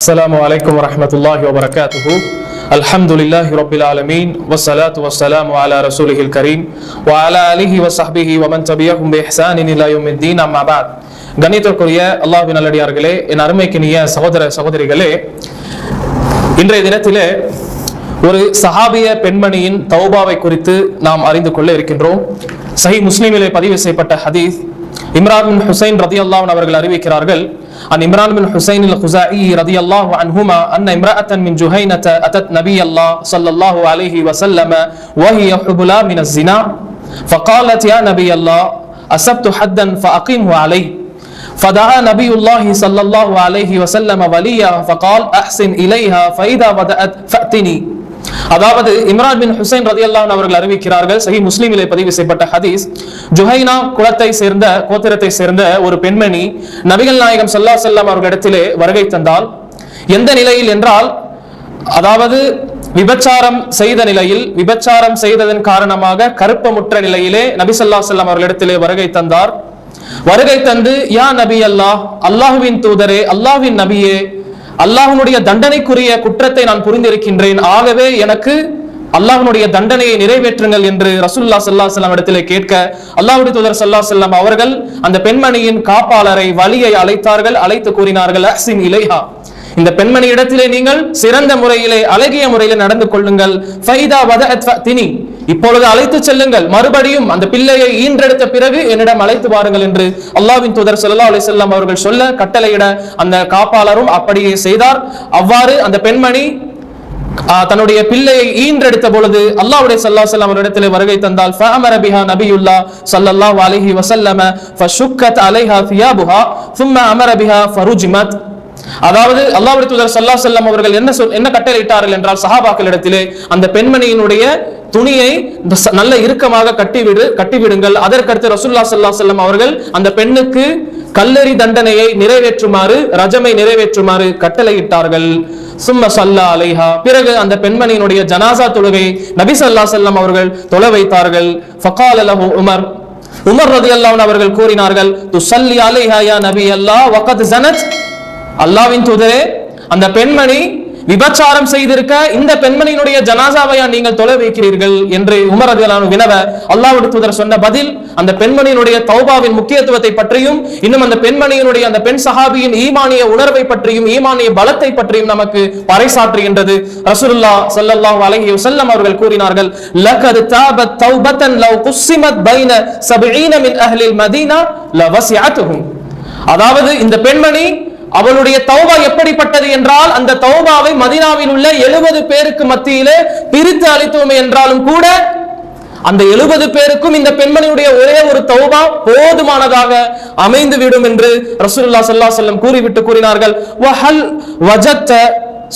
السلام عليكم ورحمة الله وبركاته. الحمد لله رب العالمين والصلاة والسلام على رسوله الكريم وعلى آله وصحبه ومن تبعهم بإحسان إلى يوم الدين. أما بعد. கண்ணியத்திற்குரிய அல்லாஹ்வின் நல்லடியார்களே, என் அருமைக்கினிய சகோதர சகோதரிகளே, இன்றைய தினத்திலே ஒரு சஹாபிய பெண்மணியின் தௌபாவை குறித்து நாம் அறிந்து கொள்ள இருக்கின்றோம். சஹீஹ் முஸ்லிமிலே பதிவு செய்யப்பட்ட ஹதீஸ், இம்ரான் பின் ஹுசைன் ரதியல்லாஹு அன்ஹு அவர்கள் அறிவிக்கிறார்கள், عن عمران بن حسين الخزاعي رضي الله عنهما أن امرأة من جهينة أتت نبي الله صلى الله عليه وسلم وهي حبلى من الزنا فقالت يا نبي الله أصبت حدا فأقيمه عليه فدعا نبي الله صلى الله عليه وسلم وليا فقال أحسن إليها فإذا بدأت فأتني. அதாவது இம்ரான் பின் ஹுசைன் ரலியல்லாஹு அன்ஹு அவர்கள் அறிவிக்கிறார்கள், சஹீஹ் முஸ்லிமிலே பதிவு செய்யப்பட்ட ஹதீஸ், ஜுஹைனா கோத்திரத்தை சேர்ந்த ஒரு பெண்மணி நபிகள் நாயகம் ஸல்லல்லாஹு அலைஹி வஸல்லம் அவர்களிடத்திலே வருகை தந்தால், எந்த நிலையில் என்றால், அதாவது விபச்சாரம் செய்ததன் காரணமாக கருப்பமுற்ற நிலையிலே நபி ஸல்லல்லாஹு அலைஹி வஸல்லம் அவர்களிடத்திலே வருகை தந்து யா நபி அல்லாஹ், அல்லாஹ்வின் தூதரே, அல்லாஹ்வின் நபியே, அல்லாஹ்வுடைய தண்டனைக்குரிய குற்றத்தை நான் புரிந்திருக்கின்றேன், ஆகவே எனக்கு அல்லாஹ்வுடைய தண்டனையை நிறைவேற்றுங்கள் என்று ரசூலுல்லாஹி ஸல்லல்லாஹு அலைஹி வஸல்லம் இடத்திலே கேட்க, அல்லாஹ்வுடைய தூதர் ஸல்லல்லாஹு அலைஹி வஸல்லம் அவர்கள் அந்த பெண்மணியின் காப்பாளரை வலியை அழைத்து கூறினார்கள், அஹ்சின் இலைஹா, இந்த பெண்மணி இடத்திலே நீங்கள் சிறந்த முறையிலே அழகிய முறையிலே நடந்து கொள்ளுங்கள், ஃபைதா வதஅத் ஃபஅத்தினி, இப்பொழுது அழைத்து செல்லுங்கள், மறுபடியும் அந்த பிள்ளையை ஈன்றெடுத்த பிறகு என்னிடம் அழைத்து வாருங்கள் என்று அல்லாஹ்வின் தூதர் ஸல்லல்லாஹு அலைஹி வஸல்லம் அவர்கள் சொல்ல கட்டளையிட அந்த காப்பாளரும் அப்படியே செய்தார். அவ்வாறு அந்த பெண்மணி தன்னுடைய பிள்ளையை ஈன்றெடுத்த பொழுது அல்லாஹ்வுடைய ஸல்லல்லாஹு அலைஹி வஸல்லம் அவரிடத்திலே வருகை தந்தால் ஃபஅமர பிஹா நபியுல்லாஹ் ஸல்லல்லாஹு அலைஹி வஸல்லம் ஃபஷுக்கத் அலைஹா தியாபுஹா ثم அமர பிஹா ஃபருஜிமத். அதாவது அல்லாஹ்வுடைய தூதர் ஸல்லல்லாஹு அலைஹி வஸல்லம் அவர்கள் என்ன கட்டளையிட்டார்கள் என்றால், சஹாபாக்களிடத்திலே அந்த பெண்மணியினுடைய துணியை நல்ல இறுக்கமாக கட்டிவிடுங்கள். அதற்கடுத்து ரசூலுல்லாஹி ஸல்லல்லாஹு அலைஹி வஸல்லம் அவர்கள் அந்த பெண்ணுக்கு கல்லெறி தண்டனையை ரஜமை நிறைவேற்றுமாறு கட்டளையிட்டார்கள். சும்ம ஸல்லா அலைஹா, பிறகு அந்த பெண்மணியினுடைய ஜனாசா தொழுகை நபி ஸல்லல்லாஹு அலைஹி வஸல்லம் அவர்கள் தொழ வைத்தார்கள். ஃபகால லஹு உமர் ரலியல்லாஹு அன்ஹு அவர்கள் கூறினார்கள், துஸல்லி அலைஹா யா நபி அல்லாஹ் வகத் ஸனத், அல்லாஹ்வின் தூதரே, அந்த பெண்மணி விபச்சாரம் செய்திருக்க இந்த பெண்மணியினுடைய ஜனாசாவையா நீங்கள் தொலை வைக்கிறீர்கள் என்று உமர் ரலியல்லாஹு அன்ஹு வினவ, அல்லாஹ்வுடைய தூதர் சொன்ன பதில் அந்த பெண்மணியினுடைய தௌபாவின் முக்கியத்துவத்தை பற்றியும், இன்னும் அந்த பெண்மணியினுடைய அந்த பெண் சஹாபியின் ஈமானிய உணர்வை பற்றியும் ஈமானிய பலத்தை பற்றியும் நமக்கு பறைசாற்றுகின்றது. ரசூலுல்லாஹ் ஸல்லல்லாஹு அலைஹி வஸல்லம் அவர்கள் கூறினார்கள், லகத் தாபத் தௌபத்தன் லவ் குஸ்ஸிமத் பைன 70 மின் அஹ்லில் மதீனா லவஸிஅத்துஹும். அதாவது இந்த பெண்மணி அவளுடைய தௌபா எப்படிப்பட்டது என்றால், அந்த தௌபாவை மதீனாவில் உள்ள 70 பேருக்கு மத்தியிலே பிரித்து அளித்தோமே என்றாலும் கூட அந்த 70 பேருக்கும் இந்த பெண்மணியுடைய ஒரே ஒரு தௌபா போதுமானதாக அமைந்து விடும் என்று ரசூலுல்லாஹி ஸல்லல்லாஹு அலைஹி வஸல்லம் கூறிவிட்டு கூறினார்கள், வஹல் வஜத்த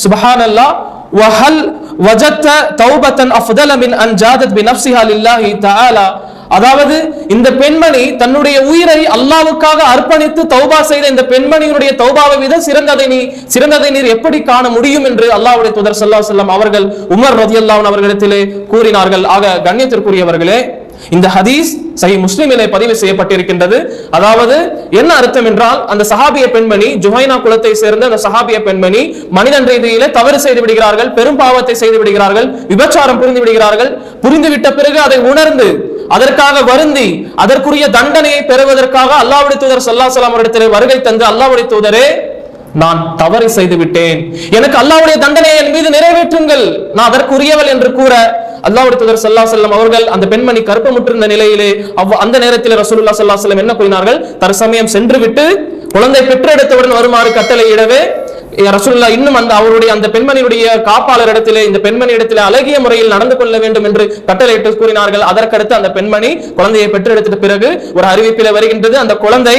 சுப்ஹானல்லாஹ் வஹல் வஜத்த தௌபத்தன் அஃதல மின் அன் ஜாதத் பினஃப்ஸிஹா லில்லாஹி தஆலா. அதாவது இந்த பெண்மணி தன்னுடைய உயிரை அல்லாஹ்வுக்காக அர்ப்பணித்து தௌபா செய்த இந்த பெண்மணியினுடைய தௌபாவை விட சிறந்ததை நீர் எப்படி காண முடியும் என்று அல்லாஹ்வுடைய தூதர் ஸல்லல்லாஹு அலைஹி வஸல்லம் அவர்கள் உமர் ரலியல்லாஹு அன்ஹு அவர்களிடத்திலே கூறினார்கள். ஆக கண்ணியத்திற்குரியவர்களே, இந்த ஹதீஸ் சஹீஹ் முஸ்லிமிலே பதிவு செய்யப்பட்டிருக்கின்றது. அதாவது என்ன அர்த்தம் என்றால், அந்த சஹாபிய பெண்மணி, ஜுஹைனா குலத்தை சேர்ந்த அந்த சஹாபிய பெண்மணி மனிதன் ரீதியிலே தவறு செய்து விடுகிறார்கள், பெரும் பாவத்தை செய்து விடுகிறார்கள், விபச்சாரம் புரிந்து விடுகிறார்கள். புரிந்துவிட்ட பிறகு அதை உணர்ந்து அதற்காக வருந்தி அதற்குரிய தண்டனையை பெறுவதற்காக அல்லாஹ்வுடைய தூதர் ஸல்லல்லாஹு அலைஹி வஸல்லம் அவரிடத்திலே வருகை தந்து, அல்லாஹ்வுடைய தூதரே, நான் தவறு செய்து விட்டேன், எனக்கு அல்லாஹ்வுடைய தண்டனையை என் மீது நிறைவேற்றுங்கள், நான் அதற்குரியவள் என்று கூற, அல்லாஹ்வுடைய தூதர் ஸல்லல்லாஹு அலைஹி வஸல்லம் அவர்கள் அந்த பெண்மணி கற்பமுற்றிருந்த நிலையிலே அந்த நேரத்தில் ரசூலுல்லாஹி ஸல்லல்லாஹு அலைஹி வஸல்லம் என்ன கூறினார்கள், தற்சமயம் சென்று விட்டு குழந்தை பெற்றெடுத்தவுடன் வருமாறு கட்டளையிடவே, ரசூலுல்லாஹ் இன்னும் அவருடைய அந்த பெண்மணியுடைய காப்பாளர் இடத்திலே இந்த பெண்மணி இடத்திலே அழகிய முறையில் நடந்து கொள்ள வேண்டும் என்று கட்டளையிட்டு கூறினார்கள். அதற்கடுத்து அந்த பெண்மணி குழந்தையை பெற்றெடுத்த பிறகு ஒரு அறிவிப்பிலே வருகின்றது, அந்த குழந்தை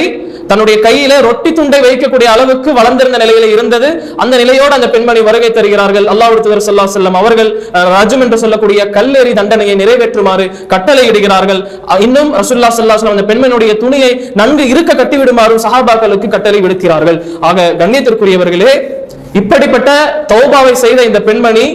தன்னுடைய கையிலே ரொட்டி துண்டை வைக்கக்கூடிய அளவுக்கு வளர்ந்திருந்த நிலையில இருந்தது. அந்த நிலையோடு அந்த பெண்மணி வருகை தருகிறார்கள். அல்லாஹ்வுடைய தூதர் ஸல்லல்லாஹு அலைஹி வஸல்லம் அவர்கள் ரஜம் என்று சொல்லக்கூடிய கல்லெறி தண்டனையை நிறைவேற்றுமாறு கட்டளையிடுகிறார்கள். இன்னும் ரசூலுல்லாஹி ஸல்லல்லாஹு அலைஹி வஸல்லம் அந்த பெண்மணியுடைய துணியை நன்கு இருக்க கட்டிவிடுமாறு சஹாபாக்களுக்கு கட்டளை விடுக்கிறார்கள். ஆக கண்ணியத்திற்குரியவர்களே, இப்படிப்பட்ட தௌபாவை செய்த இந்த பெண்மணி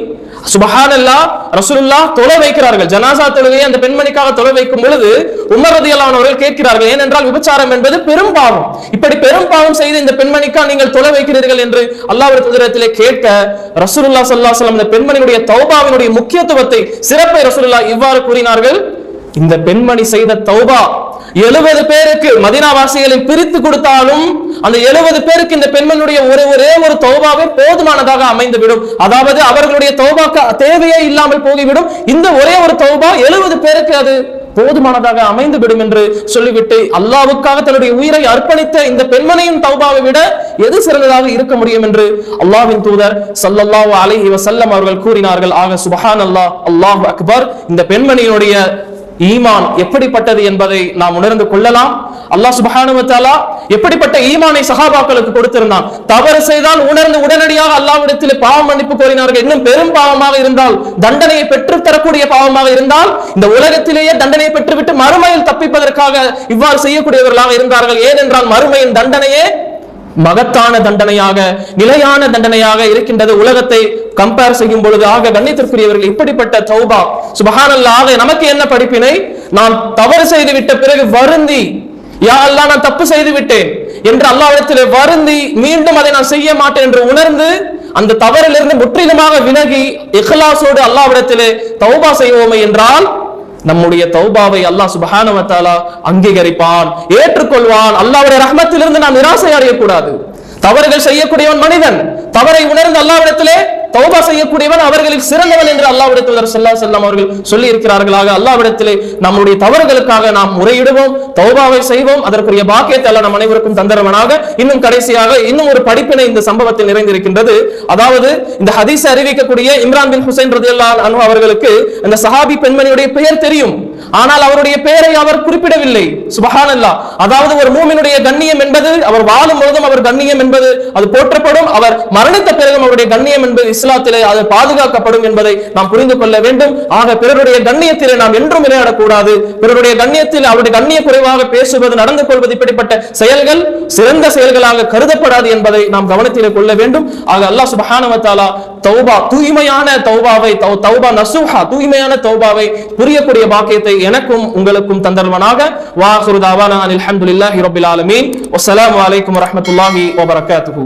சுபஹானல்லாஹ், ரசூலுல்லாஹ் தொலை வைக்கிறார்கள். ஜனாசா தொழுகையை அந்த பெண்மணிக்காக தொலை வைக்கும் பொழுது உமர் ரலியல்லாஹு அன்ஹு அவர்கள் கேட்கிறார்கள், ஏனென்றால் விபச்சாரம் என்பது பெரும் பாவம், இப்படி பெரும் பாவம் செய்து இந்த பெண்மணிக்கா நீங்கள் தொலை வைக்கிறீர்கள் என்று அல்லாஹ்வுடைய தூதரிடத்திலே கேட்க ரசூலுல்லாஹ் ஸல்லல்லாஹு அலைஹி வஸல்லம் இந்த பெண்மணியுடைய தௌபாவினுடைய முக்கியத்துவத்தை, சிறப்பை ரசூலுல்லாஹ் இவ்வாறு கூறினார்கள். இந்த பெண்மணி செய்த தௌபா 70 பேருக்கு மதீனா வாசிகளில் பிரித்து கொடுத்தாலும் அந்த 70 பேருக்கு இந்த பெண்மணியுடைய ஒரே ஒரு தௌபாவே போதுமானதாக அமைந்துவிடும். அதாவது அவர்களுடைய தௌபாக்கு தேவையே இல்லாமல் போகிவிடும். இந்த ஒரே ஒரு தௌபா 70 பேருக்கு அது போதுமானதாக அமைந்துவிடும் என்று சொல்லிவிட்டு அல்லாஹ்வுக்காக தன்னுடைய உயிரை அர்ப்பணித்த இந்த பெண்மணியின் தௌபாவை விட எது சிறந்ததாக இருக்க முடியும் என்று அல்லாஹ்வின் தூதர் ஸல்லல்லாஹு அலைஹி வஸல்லம் அவர்கள் கூறினார்கள். ஆக சுப்ஹானல்லாஹ், அல்லாஹு அக்பர். இந்த பெண்மணியினுடைய ஈமான் எப்படிப்பட்டது என்பதை நாம் உணர்ந்து கொள்ளலாம். அல்லாஹ் சுப்ஹானஹு வ தஆலா எப்படிப்பட்ட ஈமானை சஹாபாக்களுக்கு கொடுத்திருந்தான். தவறு செய்தால் உணர்ந்து உடனடியாக அல்லாஹ்விடத்தில் பாவ மன்னிப்பு கோரினார்கள். இன்னும் பெரும் பாவமாக இருந்தால், தண்டனையை பெற்று தரக்கூடிய பாவமாக இருந்தால், இந்த உலகத்திலேயே தண்டனையை பெற்றுவிட்டு மறுமையில் தப்பிப்பதற்காக இவ்வாறு செய்யக்கூடியவர்களாக இருந்தார்கள். ஏனென்றால் மறுமையின் தண்டனையே மகத்தான தண்டனையாக, நிலையான தண்டனையாக இருக்கின்றது உலகத்தை கம்பேர் செய்யும் பொழுது. ஆக கண்ணியத்திற்குரியவர்கள், இப்படிப்பட்ட தௌபா சுப்ஹானல்லாஹ், நமக்கு என்ன படிப்பினை? நான் தவறு செய்து விட்ட பிறகு வருந்தி, யா அல்லாஹ் நான் தப்பு செய்து விட்டேன் என்று அல்லாஹ்விடத்திலே வருந்தி மீண்டும் அதை நான் செய்ய மாட்டேன் என்று உணர்ந்து அந்த தவறிலிருந்து முற்றிலுமாக விலகி இக்லாஸோடு அல்லாஹ்விடத்திலே தௌபா செய்வோமே என்றால் நம்முடைய தௌபாவை அல்லாஹ் சுப்ஹானஹு வ தஆலா அங்கீகரிப்பான், ஏற்றுக்கொள்வான். அல்லாஹ்வுடைய ரஹ்மத்திலிருந்து நாம் நிராசை அடையக்கூடாது. தவறுகள் செய்யக்கூடியவன் மனிதன், தவறை உணர்ந்து அல்லாஹ்விடத்திலே தௌபா செய்யக்கூடியவன் அவர்களில் சிறந்தவன் என்று அல்லாஹ்வுடைய தூதர் ஸல்லல்லாஹு அலைஹி வஸல்லம் அவர்கள் சொல்லி இருக்கிறார்களாக அல்லாஹ்விடத்திலே நம்முடைய தவறுகளுக்காக நாம் முறையிடுவோம், தௌபாவை செய்வோம். அதற்குரிய பாக்கியத்தை அல்லாஹ் நம் அனைவருக்கும் தந்தரவனாக. இன்னும் கடைசியாக இன்னும் ஒரு படிப்பினை இந்த சம்பவத்தில் நிறைந்திருக்கின்றது. அதாவது இந்த ஹதீஸை அறிவிக்கக்கூடிய இம்ரான் பின் ஹுசைன் ரலியல்லாஹு அன்ஹு அவர்களுக்கு அந்த சஹாபி பெண்மணியுடைய பெயர் தெரியும், ஆனால் அவருடைய பெயரை அவர் குறிப்பிடவில்லை. சுப்ஹானல்லாஹ். அதாவது ஒரு மூமினுடைய கண்ணியம் என்பது அவர் வாழும் பொழுதும் அவர் கண்ணியம் என்பது அது போற்றப்படும், அவர் மரணித்த பிறகும் அவருடைய கண்ணியம் என்பது இஸ்லாத்திலே அது பாதுகாக்கப்படும் என்பதை நாம் புரிந்து கொள்ள வேண்டும். ஆக பிறருடைய கண்ணியத்திலே நாம் என்றும் விளையாடக்கூடாது. பிறருடைய கண்ணியத்தில் அவருடைய கண்ணிய குறைவாக பேசுவது, நடந்து கொள்வது, இப்படிப்பட்ட செயல்கள் சிறந்த செயல்களாக கருதப்படாது என்பதை நாம் கவனத்திலே கொள்ள வேண்டும். ஆக அல்லாஹ் சுப்ஹானஹு வ தஆலா தௌபா, தூய்மையான தௌபாவை, தௌபா நஸூஹா, தூய்மையான தௌபாவை புரியக்கூடிய பாக்கியத்தை எனக்கும் உங்களுக்கும் தந்தல்வனாக. வா ஆகிரு தாவானா அல்ஹம்துலில்லாஹி ரப்பில் ஆலமீன். வஸ்ஸலாமு அலைக்கும் வரஹ்மத்துல்லாஹி வபரகாத்துஹு.